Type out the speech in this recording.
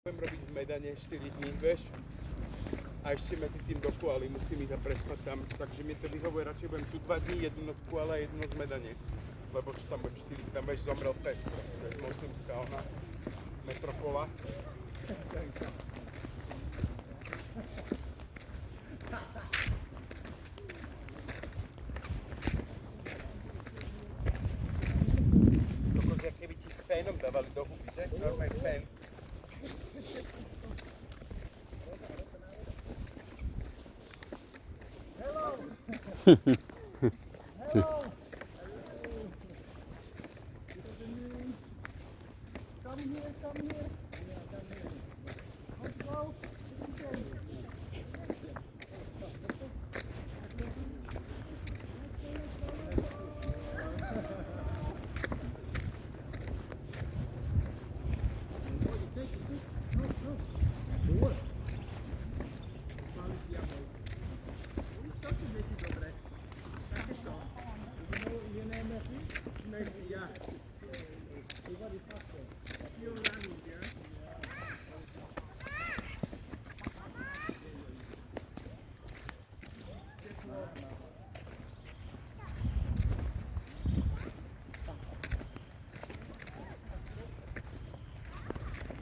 Budem robiť v Medane 4 dní, vieš? A ešte medzi tým do Kualy musím ísť a prespať tam, takže mi to vyhovuje, radšej budem tu 2 dní, jednu noc v Kuale a jednu noc v Medane. Lebo čo tam budem 4, tam vieš, zomrel pes proste, moslimská ona, metropola. Kokos, jak keby ti fénom dávali do huby, že? Normálny fén. Hello.